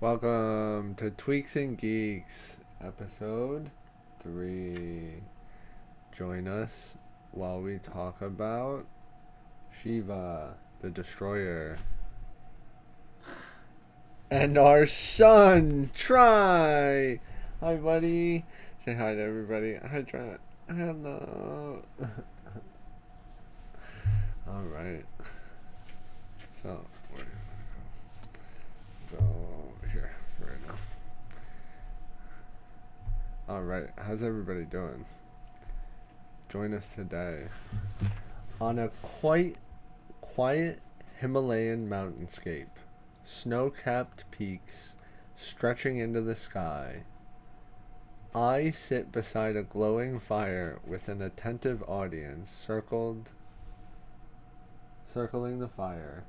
Welcome to Tweaks and Geeks, episode 3. Join us while we talk about Shiva, the Destroyer, and our son, Try. Hi, buddy. Say hi to everybody. Hi, Try. Hello. All right. So, we're gonna go here right now. All right. How's everybody doing? Join us today on a quite quiet Himalayan mountainscape. Snow-capped peaks stretching into the sky. I sit beside a glowing fire with an attentive audience circling the fire.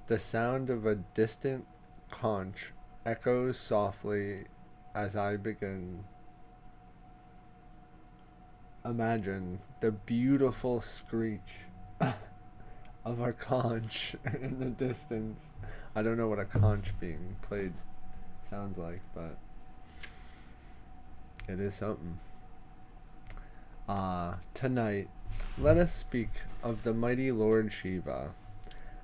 The sound of a distant conch echoes softly as I begin. Imagine the beautiful screech of a conch in the distance. I don't know what a conch being played sounds like, but it is something. Tonight, let us speak of the mighty Lord Shiva,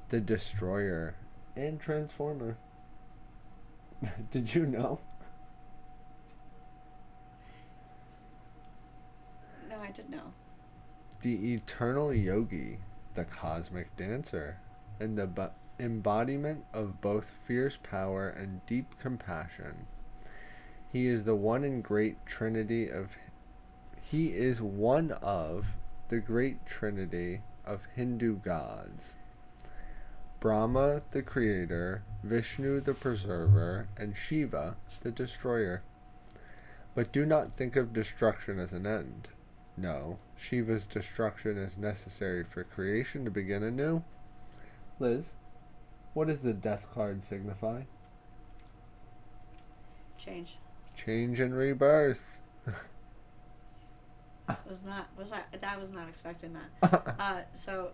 the Destroyer and Transformer. Did you know? No, I did know. The eternal yogi, the cosmic dancer, and the embodiment of both fierce power and deep compassion. He is the one in great trinity of He is one of the great trinity of Hindu gods. Brahma, the creator, Vishnu, the preserver, and Shiva, the destroyer. But do not think of destruction as an end. No, Shiva's destruction is necessary for creation to begin anew. Liz, what does the death card signify? Change. Change and rebirth. That was not expecting that. So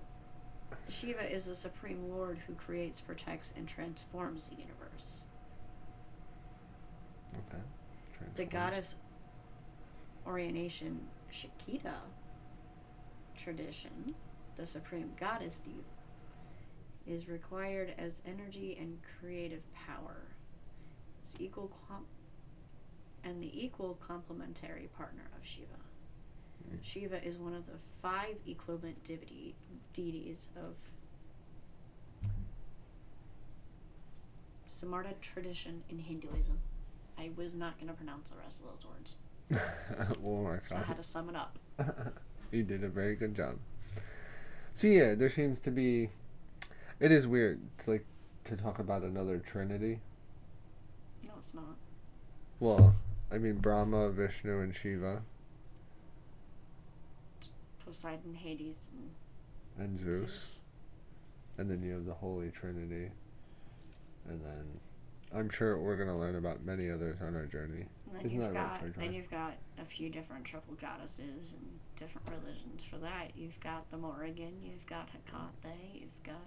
Shiva is the supreme lord who creates, protects, and transforms the universe. Okay. The goddess orientation Shakita tradition, the supreme goddess deep, is required as energy and creative power. Is the equal complementary partner of Shiva. Shiva is one of the 5 equivalent deities of Samarta tradition in Hinduism. I was not going to pronounce the rest of those words. We'll work so on I had to sum it up. You did a very good job. So yeah, there seems to be. It is weird, to talk about another trinity. No, it's not. Well, I mean Brahma, Vishnu, and Shiva. Poseidon, Hades, and Zeus. And then you have the Holy Trinity. And then I'm sure we're going to learn about many others on our journey. Then you've got a few different triple goddesses and different religions for that. You've got the Morrigan, you've got Hecate, you've got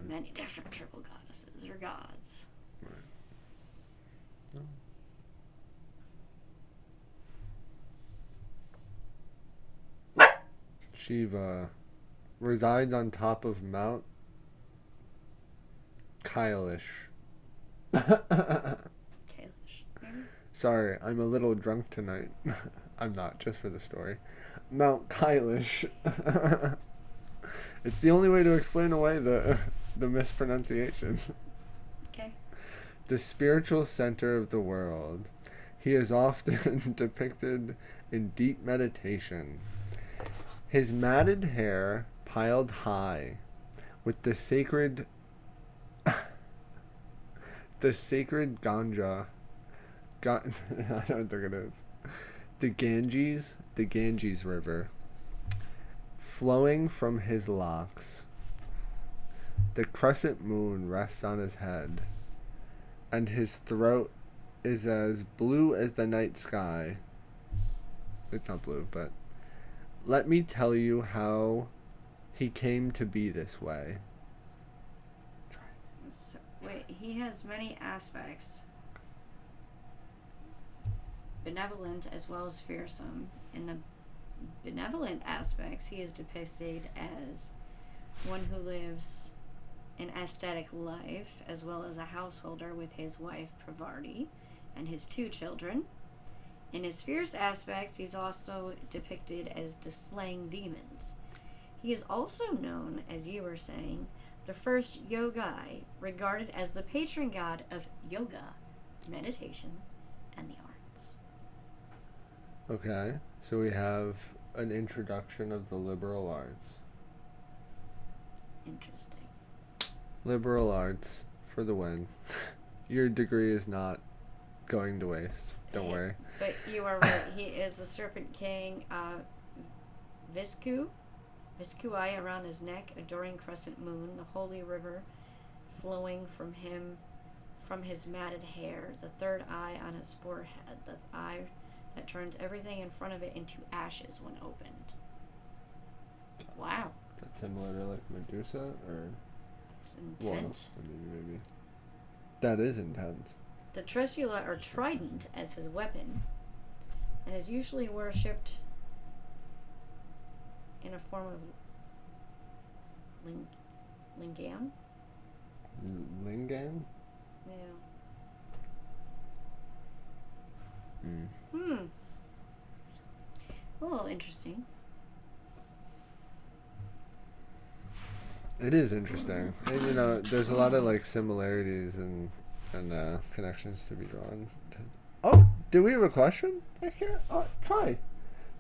many different triple goddesses or gods. Right. Shiva resides on top of Mount Kailash. Sorry, I'm a little drunk tonight. I'm not, just for the story. Mount Kailash. It's the only way to explain away the mispronunciation. Okay. The spiritual center of the world. He is often depicted in deep meditation. His matted hair piled high with the sacred ganja. I don't think it is. The Ganges River, flowing from his locks. The crescent moon rests on his head, and his throat is as blue as the night sky. It's not blue, but let me tell you how he came to be this way. Wait, he has many aspects. Benevolent as well as fearsome. In the benevolent aspects, he is depicted as one who lives an aesthetic life, as well as a householder with his wife Pravarti and his 2 children. In his fierce aspects, he's also depicted as slaying demons. He is also known, as you were saying, the first yogai, regarded as the patron god of yoga, meditation, and the arts. Okay, so we have an introduction of the liberal arts. Interesting. Liberal arts for the win. Your degree is not going to waste. Don't worry. But you are right. He is the Serpent King. Visku eye around his neck, adoring crescent moon, the holy river flowing from him, from his matted hair, the third eye on his forehead, the eye that turns everything in front of it into ashes when opened. Wow. That's similar to like Medusa, or it's intense. Well, I mean, maybe. That is intense. The Tricula or trident as his weapon, and is usually worshipped in a form of lingam. Lingam? Yeah. Hmm. Oh, interesting. It is interesting, and you know, there's a lot of like similarities and connections to be drawn. Oh, do we have a question? I can't. Try.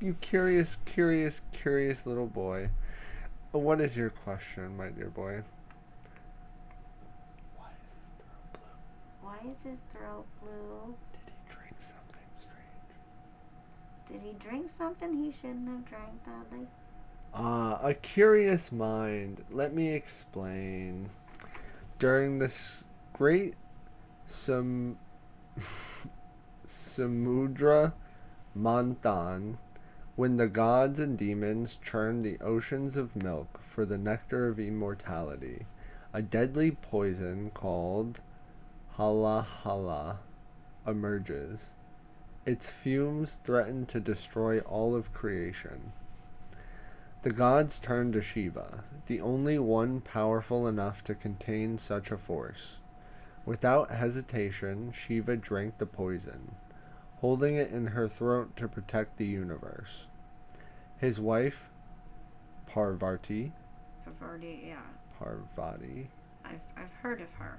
You curious little boy. What is your question, my dear boy? Why is his throat blue? Did he drink something strange? Did he drink something he shouldn't have drank that day? A curious mind. Let me explain. During this great Samudra Manthan, when the gods and demons churned the oceans of milk for the nectar of immortality, a deadly poison called Hala emerges. Its fumes threaten to destroy all of creation. The gods turned to Shiva, the only one powerful enough to contain such a force. Without hesitation, Shiva drank the poison, holding it in her throat to protect the universe. His wife, Parvati. I've heard of her.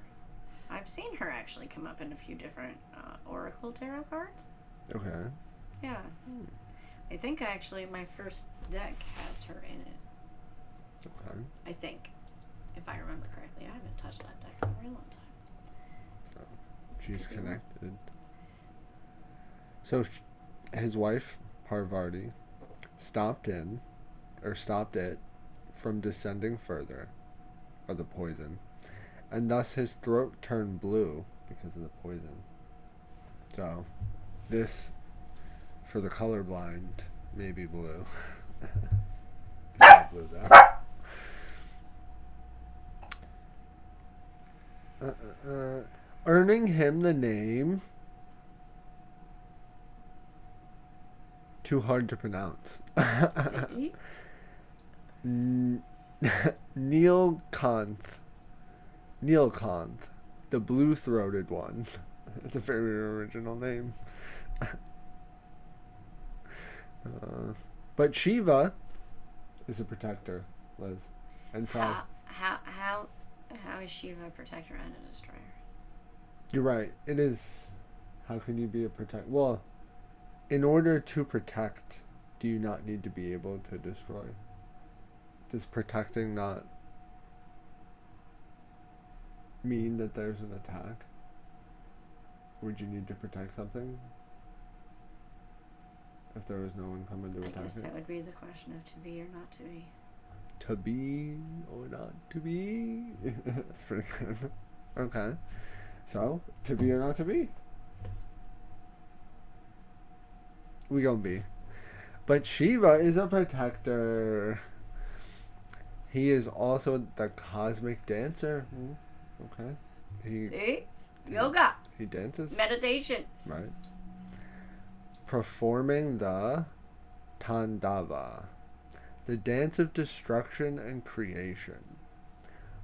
I've seen her actually come up in a few different Oracle tarot cards. Okay. Yeah. I think actually my first deck has her in it. Okay. I think, if I remember correctly. I haven't touched that deck in a very long time. So she's connected. So his wife, Parvati, stopped it from descending further, of the poison, and thus his throat turned blue because of the poison. So this, for the colorblind, may be blue. It's not blue though. Earning him the name, too hard to pronounce. See? Neelkanth, the blue-throated one. It's a very original name. But Shiva is a protector, Liz. And try. How is Shiva a protector and a destroyer? You're right. It is. How can you be a protector? Well, in order to protect, do you not need to be able to destroy? Does protecting not mean that there's an attack? Would you need to protect something if there was no one coming to attack it? I guess that would be the question of to be or not to be. To be or not to be? That's pretty good. Okay. So, to be or not to be? We gonna be. But Shiva is a protector. He is also the cosmic dancer. Okay. See? Yoga. He dances. Meditation. Right. Performing the Tandava, the dance of destruction and creation.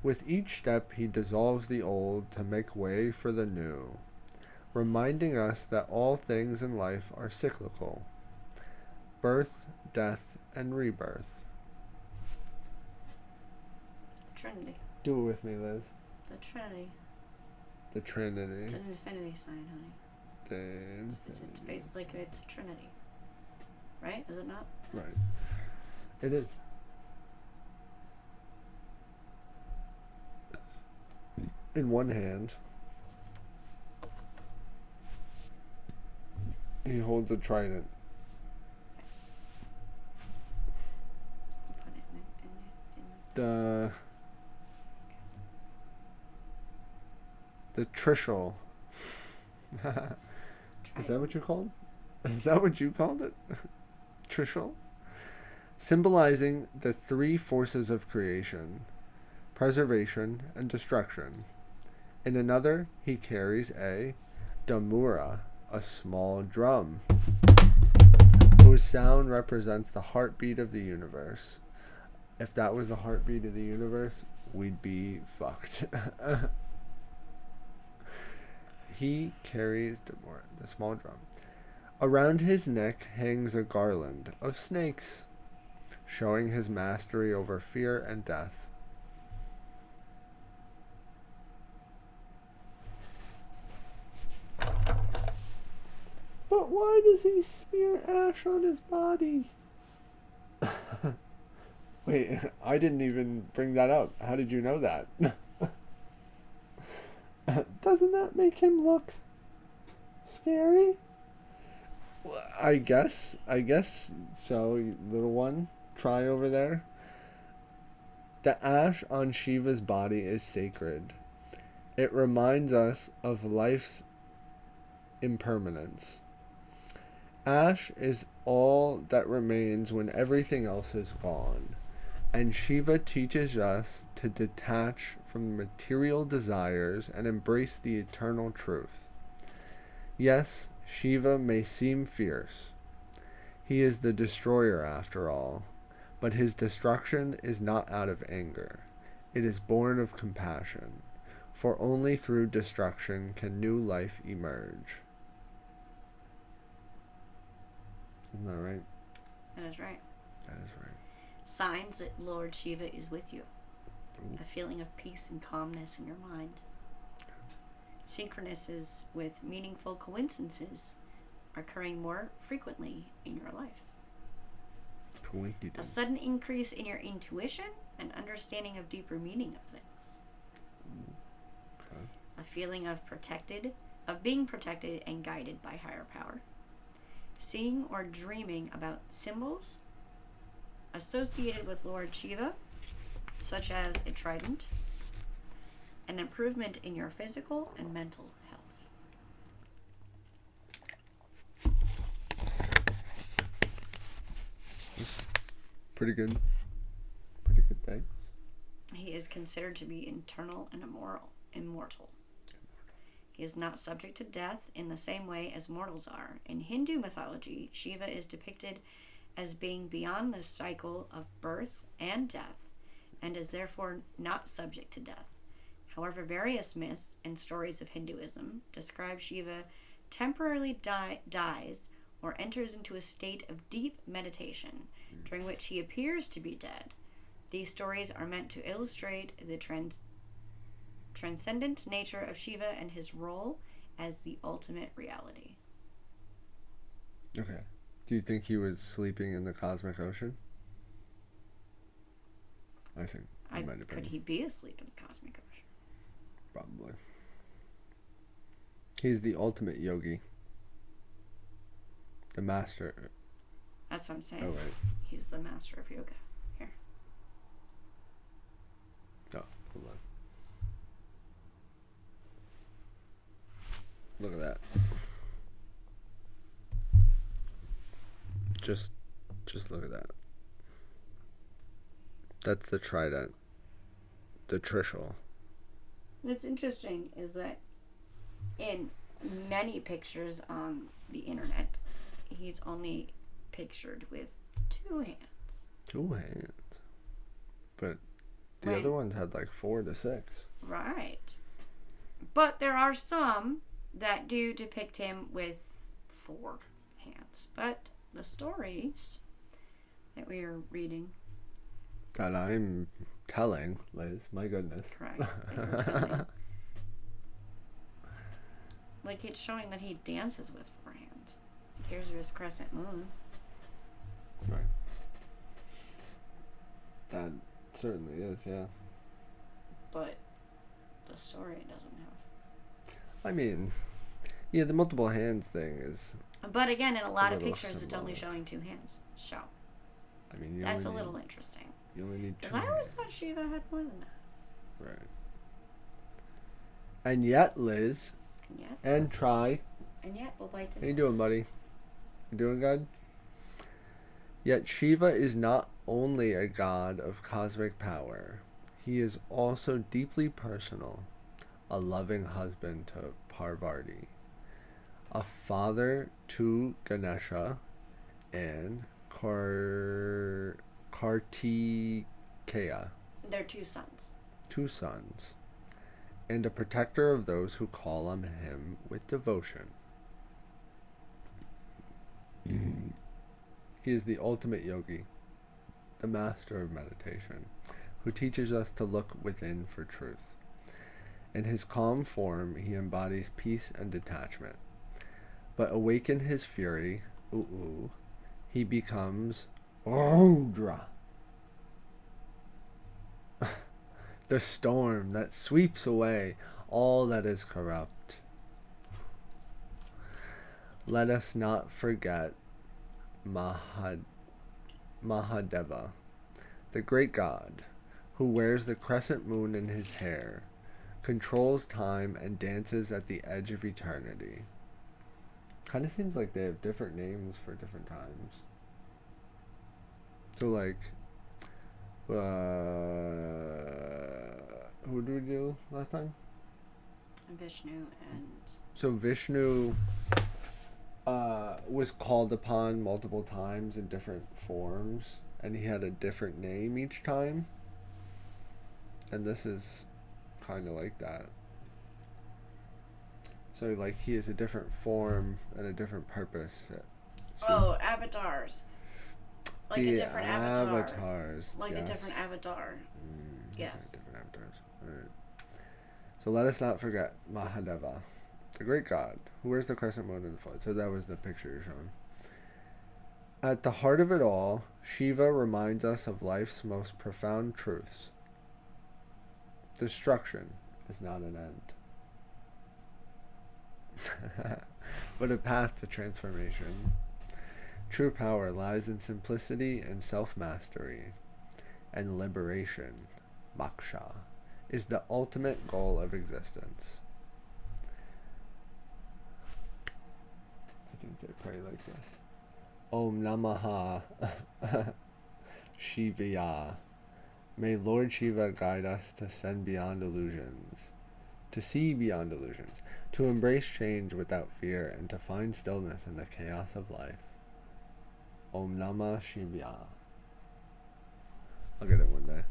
With each step, he dissolves the old to make way for the new, reminding us that all things in life are cyclical. Birth, death, and rebirth. Trinity. Do it with me, Liz. The Trinity. The Trinity. It's an infinity sign, honey. It's basically it's a Trinity. Right? Is it not? Right. It is. In one hand, he holds a trident. Yes. Put it The trishul. Is that what you called? Is that what you called it? Trishul? Symbolizing the three forces of creation, preservation, and destruction. In another, he carries a damura, a small drum, whose sound represents the heartbeat of the universe. If that was the heartbeat of the universe, we'd be fucked. He carries the small drum. Around his neck hangs a garland of snakes, showing his mastery over fear and death. But why does he smear ash on his body? Wait, I didn't even bring that up. How did you know that? Doesn't that make him look scary? Well, I guess so, little one. Try over there. The ash on Shiva's body is sacred. It reminds us of life's impermanence. Ash is all that remains when everything else is gone. And Shiva teaches us to detach from material desires and embrace the eternal truth. Yes, Shiva may seem fierce. He is the destroyer after all, but his destruction is not out of anger. It is born of compassion, for only through destruction can new life emerge. Isn't that right? That is right. That is right. Signs that Lord Shiva is with you. Ooh. A feeling of peace and calmness in your mind. Synchronicity with meaningful coincidences occurring more frequently in your life. Coincidence. A sudden increase in your intuition and understanding of deeper meaning of things. Okay. A feeling of being protected and guided by higher power. Seeing or dreaming about symbols associated with Lord Shiva, such as a trident, an improvement in your physical and mental health. Pretty good, thanks. He is considered to be eternal and immortal. He is not subject to death in the same way as mortals are. In Hindu mythology, Shiva is depicted as being beyond the cycle of birth and death, and is therefore not subject to death. However, various myths and stories of Hinduism describe Shiva temporarily dies or enters into a state of deep meditation, during which he appears to be dead. These stories are meant to illustrate the transcendent nature of Shiva and his role as the ultimate reality. Okay. Do you think he was sleeping in the cosmic ocean? I think he might have been. Could he be asleep in the cosmic ocean? Probably. He's the ultimate yogi. The master. That's what I'm saying. Oh, right. He's the master of yoga. Here. Oh, hold on. Look at that. Just look at that. That's the trident. The trishul. What's interesting is that in many pictures on the internet, he's only pictured with 2 hands. 2 hands. But the other ones had like 4 to 6. Right. But there are some that do depict him with 4 hands. But the stories that we are reading... That I'm telling, Liz. My goodness. Correct. That you're telling. Like, it's showing that he dances with 4 hands. Here's his crescent moon. Right. That certainly is, yeah. But the story doesn't have. I mean, yeah, the multiple hands thing is. But again, in a lot of pictures, it's only showing 2 hands. So. I mean, that's a little interesting. You only need 2. Because I always thought Shiva had more than that. Right. And yet, Liz. And yet. And try. And yet, we'll bite the. How you doing, buddy? You doing good? Yet Shiva is not only a god of cosmic power, he is also deeply personal, a loving husband to Parvati, a father to Ganesha and Kartikeya. They're 2 sons. 2 sons, and a protector of those who call on him with devotion. He is the ultimate yogi, the master of meditation, who teaches us to look within for truth. In his calm form, he embodies peace and detachment. But awaken his fury, he becomes Rudra, the storm that sweeps away all that is corrupt. Let us not forget Mahadeva, the great god, who wears the crescent moon in his hair, controls time, and dances at the edge of eternity. Kind of seems like they have different names for different times. So, like, who did we do last time? Vishnu and... So Vishnu was called upon multiple times in different forms, and he had a different name each time. And this is kind of like that. So, like, he has a different form and a different purpose. So avatars. Like a different avatar. Avatars. Like yes. a different avatar. Yes. Different avatars. All right. So let us not forget Mahadeva, the great god, who wears the crescent moon in the foot. So that was the picture you're showing. At the heart of it all, Shiva reminds us of life's most profound truths. Destruction is not an end, but a path to transformation. True power lies in simplicity and self-mastery, and liberation, moksha, is the ultimate goal of existence. I think they pray like this. Om Namaha Shivaya. May Lord Shiva guide us to send beyond illusions, to see beyond illusions, to embrace change without fear, and to find stillness in the chaos of life. Om Namah Shivaya. I'll get it one day.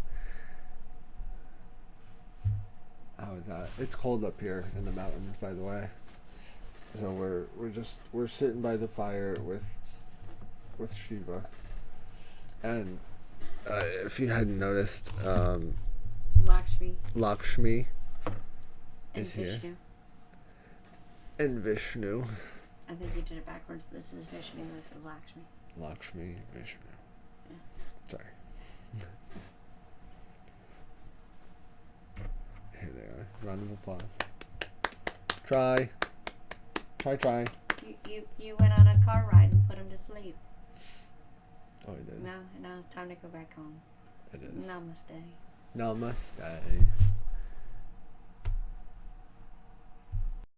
How is that? It's cold up here in the mountains, by the way. So we're sitting by the fire with Shiva, and if you hadn't noticed, Lakshmi is Vishnu. here, and Vishnu. I think you did it backwards. This is Vishnu. This is Lakshmi. Lakshmi, Vishnu. Yeah. Sorry. Here they are. Round of applause. Try. You went on a car ride and put him to sleep. Oh, I did. Now it's time to go back home. It is. Namaste. Namaste.